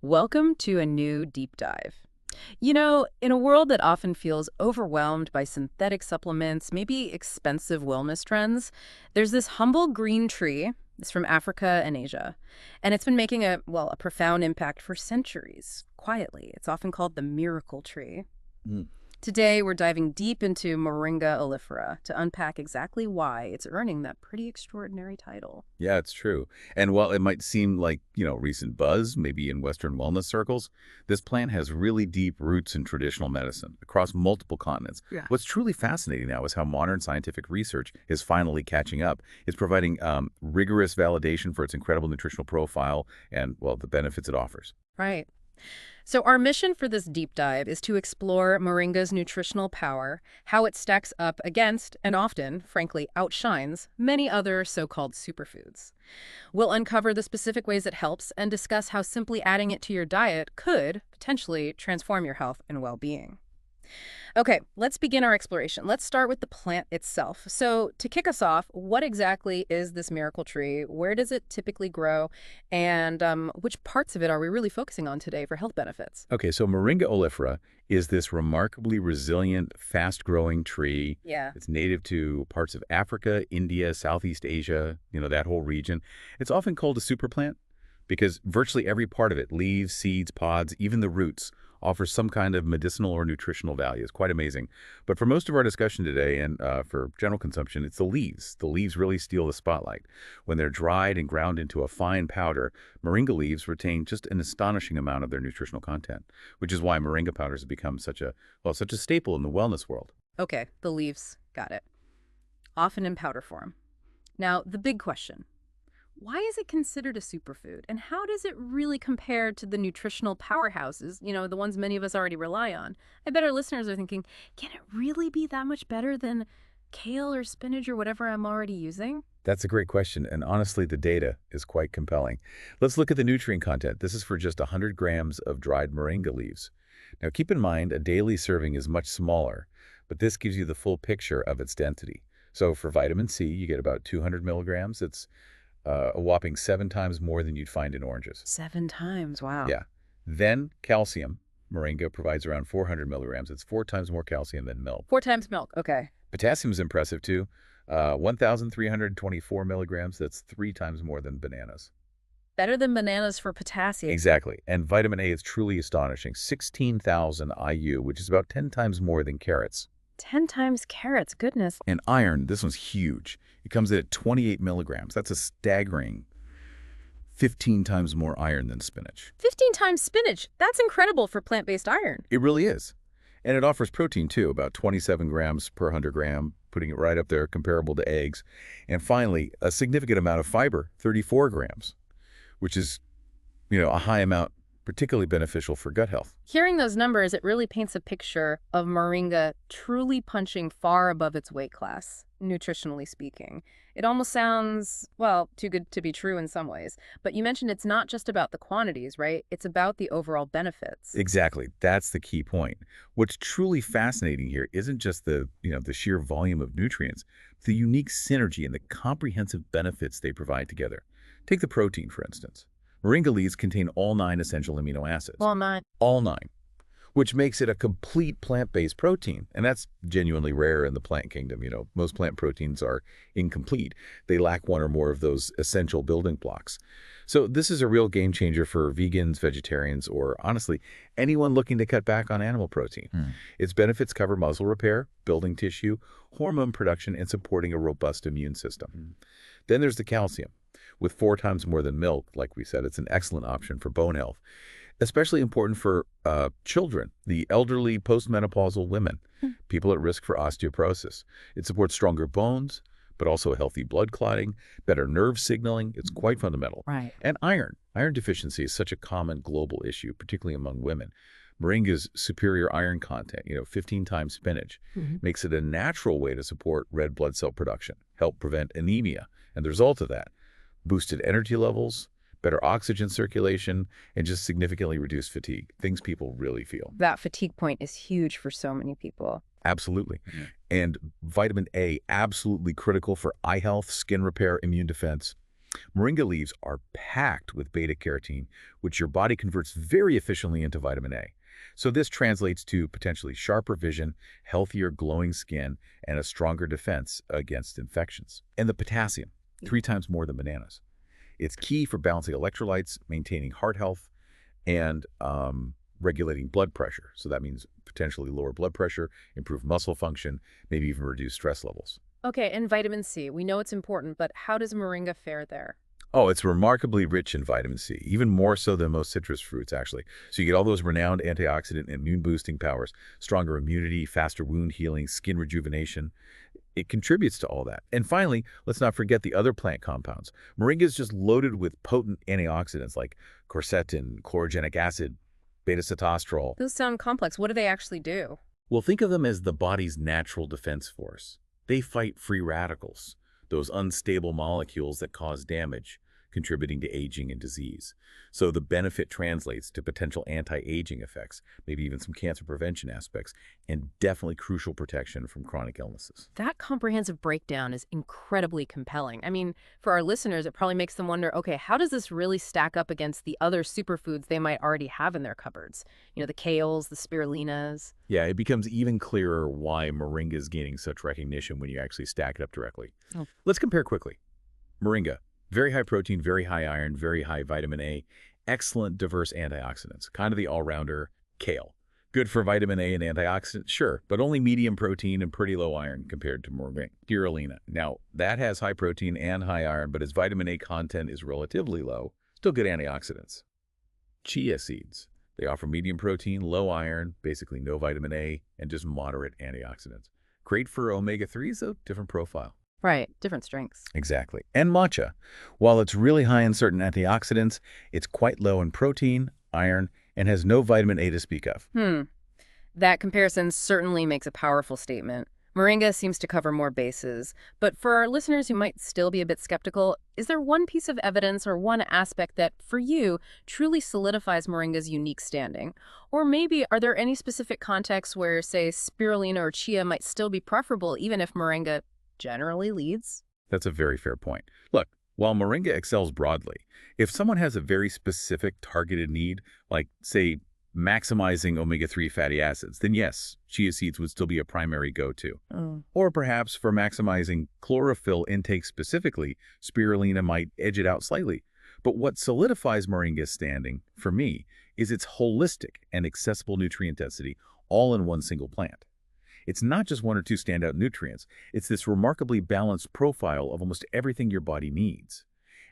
Welcome to a new deep dive. In a world that often feels overwhelmed by synthetic supplements, maybe expensive wellness trends, there's this humble green tree. It's from Africa and Asia, and it's been making a profound impact for centuries, quietly. It's often called the miracle tree. Mm. Today, we're diving deep into Moringa oleifera to unpack exactly why it's earning that pretty extraordinary title. Yeah, it's true. And while it might seem like, recent buzz, maybe in Western wellness circles, this plant has really deep roots in traditional medicine across multiple continents. Yeah. What's truly fascinating now is how modern scientific research is finally catching up. It's providing rigorous validation for its incredible nutritional profile and, well, the benefits it offers. Right. So our mission for this deep dive is to explore moringa's nutritional power, how it stacks up against, and often, frankly, outshines, many other so-called superfoods. We'll uncover the specific ways it helps and discuss how simply adding it to your diet could potentially transform your health and well-being. Okay, let's begin our exploration. Let's start with the plant itself. So to kick us off, what exactly is this miracle tree? Where does it typically grow? And which parts of it are we really focusing on today for health benefits? Okay, so Moringa oleifera is this remarkably resilient, fast-growing tree. Yeah. It's native to parts of Africa, India, Southeast Asia, that whole region. It's often called a superplant because virtually every part of it, leaves, seeds, pods, even the roots, offers some kind of medicinal or nutritional value. It's quite amazing. But for most of our discussion today and for general consumption, it's the leaves. The leaves really steal the spotlight. When they're dried and ground into a fine powder, moringa leaves retain just an astonishing amount of their nutritional content, which is why moringa powders have become such a staple in the wellness world. Okay, the leaves. Got it. Often in powder form. Now, the big question. Why is it considered a superfood? And how does it really compare to the nutritional powerhouses, the ones many of us already rely on? I bet our listeners are thinking, can it really be that much better than kale or spinach or whatever I'm already using? That's a great question, and honestly, the data is quite compelling. Let's look at the nutrient content. This is for just 100 grams of dried moringa leaves. Now, keep in mind, a daily serving is much smaller, but this gives you the full picture of its density. So for vitamin C, you get about 200 milligrams. It's a whopping 7 times more than you'd find in oranges. 7 times, wow. Yeah. Then calcium. Moringa provides around 400 milligrams. It's 4 times more calcium than milk. 4 times milk, okay. Potassium is impressive too. 1,324 milligrams. That's 3 times more than bananas. Better than bananas for potassium. Exactly. And vitamin A is truly astonishing. 16,000 IU, which is about 10 times more than carrots. 10 times carrots, goodness. And iron, this one's huge. It comes in at 28 milligrams. That's a staggering 15 times more iron than spinach. 15 times spinach. That's incredible for plant-based iron. It really is. And it offers protein, too, about 27 grams per 100 gram, putting it right up there, comparable to eggs. And finally, a significant amount of fiber, 34 grams, which is, a high amount, particularly beneficial for gut health. Hearing those numbers, it really paints a picture of moringa truly punching far above its weight class, nutritionally speaking. It almost sounds, too good to be true in some ways. But you mentioned it's not just about the quantities, right? It's about the overall benefits. Exactly. That's the key point. What's truly fascinating here isn't just the sheer volume of nutrients, the unique synergy and the comprehensive benefits they provide together. Take the protein, for instance. Moringa leaves contain all 9 essential amino acids. Well, not. All 9, which makes it a complete plant-based protein. And that's genuinely rare in the plant kingdom. Most plant proteins are incomplete. They lack one or more of those essential building blocks. So this is a real game changer for vegans, vegetarians, or honestly, anyone looking to cut back on animal protein. Its benefits cover muscle repair, building tissue, hormone production, and supporting a robust immune system. Then there's the calcium. With 4 times more than milk, like we said, it's an excellent option for bone health, especially important for children, the elderly, postmenopausal women, people at risk for osteoporosis. It supports stronger bones, but also healthy blood clotting, better nerve signaling. It's quite fundamental. Right. And iron. Iron deficiency is such a common global issue, particularly among women. Moringa's superior iron content, 15 times spinach, makes it a natural way to support red blood cell production, help prevent anemia, and the result of that, boosted energy levels, better oxygen circulation, and just significantly reduced fatigue, things people really feel. That fatigue point is huge for so many people. Absolutely. And vitamin A, absolutely critical for eye health, skin repair, immune defense. Moringa leaves are packed with beta-carotene, which your body converts very efficiently into vitamin A. So this translates to potentially sharper vision, healthier glowing skin, and a stronger defense against infections. And the potassium, 3 times more than bananas. It's key for balancing electrolytes, maintaining heart health, and regulating blood pressure. So that means potentially lower blood pressure, improve muscle function, maybe even reduce stress levels. Okay, and vitamin C. We know it's important, but how does moringa fare there? Oh, it's remarkably rich in vitamin C, even more so than most citrus fruits, actually. So you get all those renowned antioxidant and immune-boosting powers, stronger immunity, faster wound healing, skin rejuvenation. It contributes to all that. And finally, let's not forget the other plant compounds. Moringa is just loaded with potent antioxidants like quercetin, chlorogenic acid, beta-sitosterol. Those sound complex. What do they actually do? Well, think of them as the body's natural defense force. They fight free radicals, those unstable molecules that cause damage, contributing to aging and disease. So the benefit translates to potential anti-aging effects, maybe even some cancer prevention aspects, and definitely crucial protection from chronic illnesses. That comprehensive breakdown is incredibly compelling. I mean, for our listeners, it probably makes them wonder, okay, how does this really stack up against the other superfoods they might already have in their cupboards? You know, the kales, the spirulinas. Yeah, it becomes even clearer why Moringa is gaining such recognition when you actually stack it up directly. Oh. Let's compare quickly. Moringa, very high protein, very high iron, very high vitamin A, excellent diverse antioxidants, kind of the all-rounder. Kale, good for vitamin A and antioxidants, sure, but only medium protein and pretty low iron compared to Moringa. Spirulina, now that has high protein and high iron, but its vitamin A content is relatively low, still good antioxidants. Chia seeds, they offer medium protein, low iron, basically no vitamin A, and just moderate antioxidants. Great for omega-3s, though, different profile. Right, different strengths. Exactly. And matcha. While it's really high in certain antioxidants, it's quite low in protein, iron, and has no vitamin A to speak of. That comparison certainly makes a powerful statement. Moringa seems to cover more bases. But for our listeners who might still be a bit skeptical, is there one piece of evidence or one aspect that, for you, truly solidifies Moringa's unique standing? Or maybe are there any specific contexts where, say, spirulina or chia might still be preferable even if Moringa generally leads? That's a very fair point. Look, while Moringa excels broadly, if someone has a very specific targeted need, like, say, maximizing omega-3 fatty acids, then yes, chia seeds would still be a primary go-to. Or perhaps for maximizing chlorophyll intake specifically, spirulina might edge it out slightly. But what solidifies Moringa's standing, for me, is its holistic and accessible nutrient density, all in one single plant. It's not just one or two standout nutrients. It's this remarkably balanced profile of almost everything your body needs.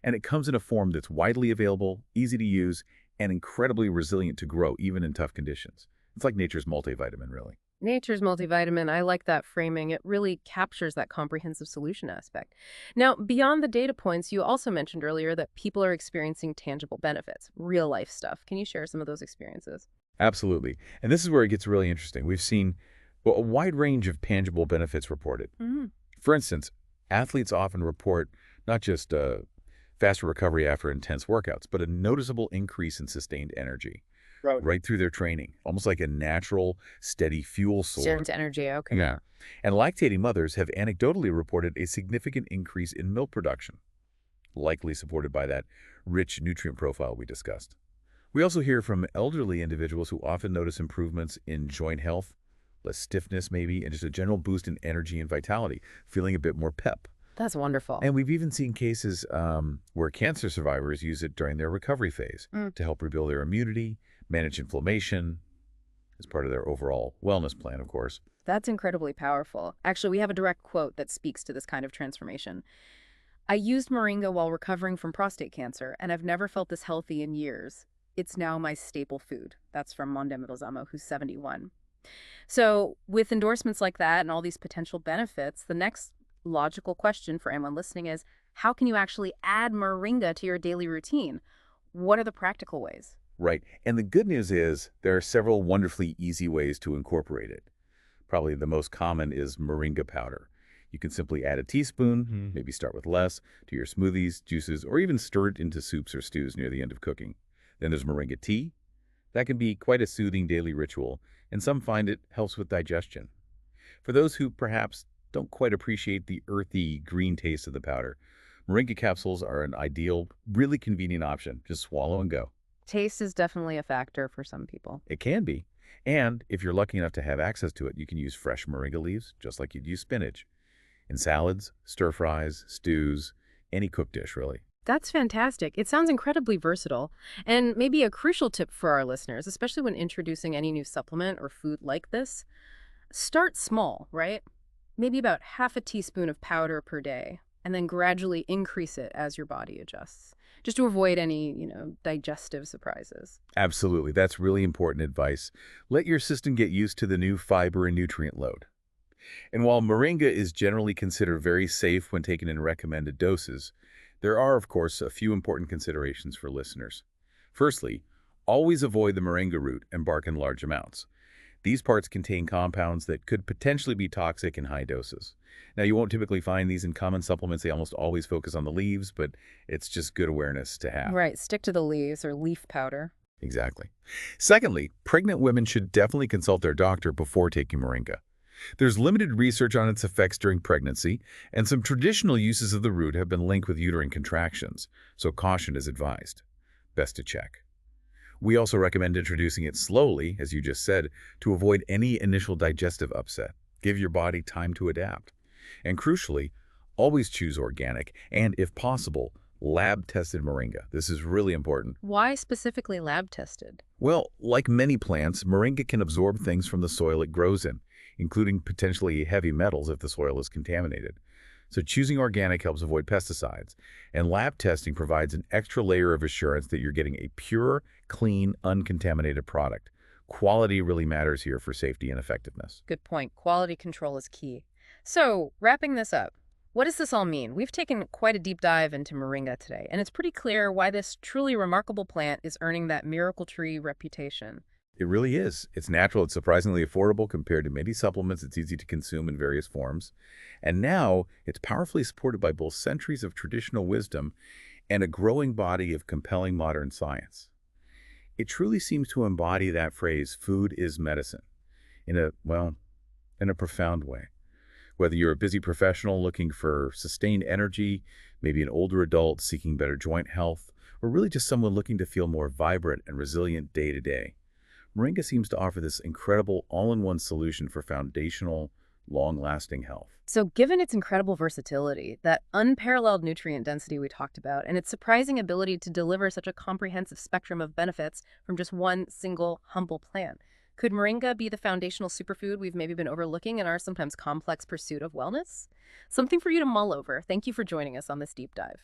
And it comes in a form that's widely available, easy to use, and incredibly resilient to grow even in tough conditions. It's like nature's multivitamin, really. Nature's multivitamin, I like that framing. It really captures that comprehensive solution aspect. Now, beyond the data points, you also mentioned earlier that people are experiencing tangible benefits, real life stuff. Can you share some of those experiences? Absolutely. And this is where it gets really interesting. We've seen a wide range of tangible benefits reported. For instance, athletes often report not just faster recovery after intense workouts, but a noticeable increase in sustained energy right through their training, almost like a natural, steady fuel source. Student energy, okay. Yeah. And lactating mothers have anecdotally reported a significant increase in milk production, likely supported by that rich nutrient profile we discussed. We also hear from elderly individuals who often notice improvements in joint health, less stiffness maybe, and just a general boost in energy and vitality, feeling a bit more pep. That's wonderful. And we've even seen cases where cancer survivors use it during their recovery phase to help rebuild their immunity, manage inflammation, as part of their overall wellness plan, of course. That's incredibly powerful. Actually, we have a direct quote that speaks to this kind of transformation. I used Moringa while recovering from prostate cancer, and I've never felt this healthy in years. It's now my staple food. That's from Mondem Rosamo, who's 71. So with endorsements like that and all these potential benefits, the next logical question for anyone listening is, how can you actually add Moringa to your daily routine? What are the practical ways? Right. And the good news is there are several wonderfully easy ways to incorporate it. Probably the most common is Moringa powder. You can simply add a teaspoon, maybe start with less, to your smoothies, juices, or even stir it into soups or stews near the end of cooking. Then there's Moringa tea. That can be quite a soothing daily ritual, and some find it helps with digestion. For those who perhaps don't quite appreciate the earthy green taste of the powder, Moringa capsules are an ideal, really convenient option. Just swallow and go. Taste is definitely a factor for some people. It can be. And if you're lucky enough to have access to it, you can use fresh moringa leaves, just like you'd use spinach, in salads, stir fries, stews, any cooked dish, really. That's fantastic. It sounds incredibly versatile. And maybe a crucial tip for our listeners, especially when introducing any new supplement or food like this, start small, right? Maybe about half a teaspoon of powder per day, and then gradually increase it as your body adjusts, just to avoid any, digestive surprises. Absolutely. That's really important advice. Let your system get used to the new fiber and nutrient load. And while moringa is generally considered very safe when taken in recommended doses, there are, of course, a few important considerations for listeners. Firstly, always avoid the moringa root and bark in large amounts. These parts contain compounds that could potentially be toxic in high doses. Now, you won't typically find these in common supplements. They almost always focus on the leaves, but it's just good awareness to have. Right, stick to the leaves or leaf powder. Exactly. Secondly, pregnant women should definitely consult their doctor before taking moringa. There's limited research on its effects during pregnancy, and some traditional uses of the root have been linked with uterine contractions, so caution is advised. Best to check. We also recommend introducing it slowly, as you just said, to avoid any initial digestive upset. Give your body time to adapt. And crucially, always choose organic and, if possible, lab-tested moringa. This is really important. Why specifically lab tested? Well, like many plants, moringa can absorb things from the soil it grows in, including potentially heavy metals if the soil is contaminated. So choosing organic helps avoid pesticides, and lab testing provides an extra layer of assurance that you're getting a pure, clean, uncontaminated product. Quality really matters here for safety and effectiveness. Good point. Quality control is key. So, wrapping this up, what does this all mean? We've taken quite a deep dive into moringa today, and it's pretty clear why this truly remarkable plant is earning that miracle tree reputation. It really is. It's natural, it's surprisingly affordable compared to many supplements, it's easy to consume in various forms. And now, it's powerfully supported by both centuries of traditional wisdom and a growing body of compelling modern science. It truly seems to embody that phrase, food is medicine, in a profound way. Whether you're a busy professional looking for sustained energy, maybe an older adult seeking better joint health, or really just someone looking to feel more vibrant and resilient day to day, Moringa seems to offer this incredible all-in-one solution for foundational, long-lasting health. So given its incredible versatility, that unparalleled nutrient density we talked about, and its surprising ability to deliver such a comprehensive spectrum of benefits from just one single humble plant, could moringa be the foundational superfood we've maybe been overlooking in our sometimes complex pursuit of wellness? Something for you to mull over. Thank you for joining us on this deep dive.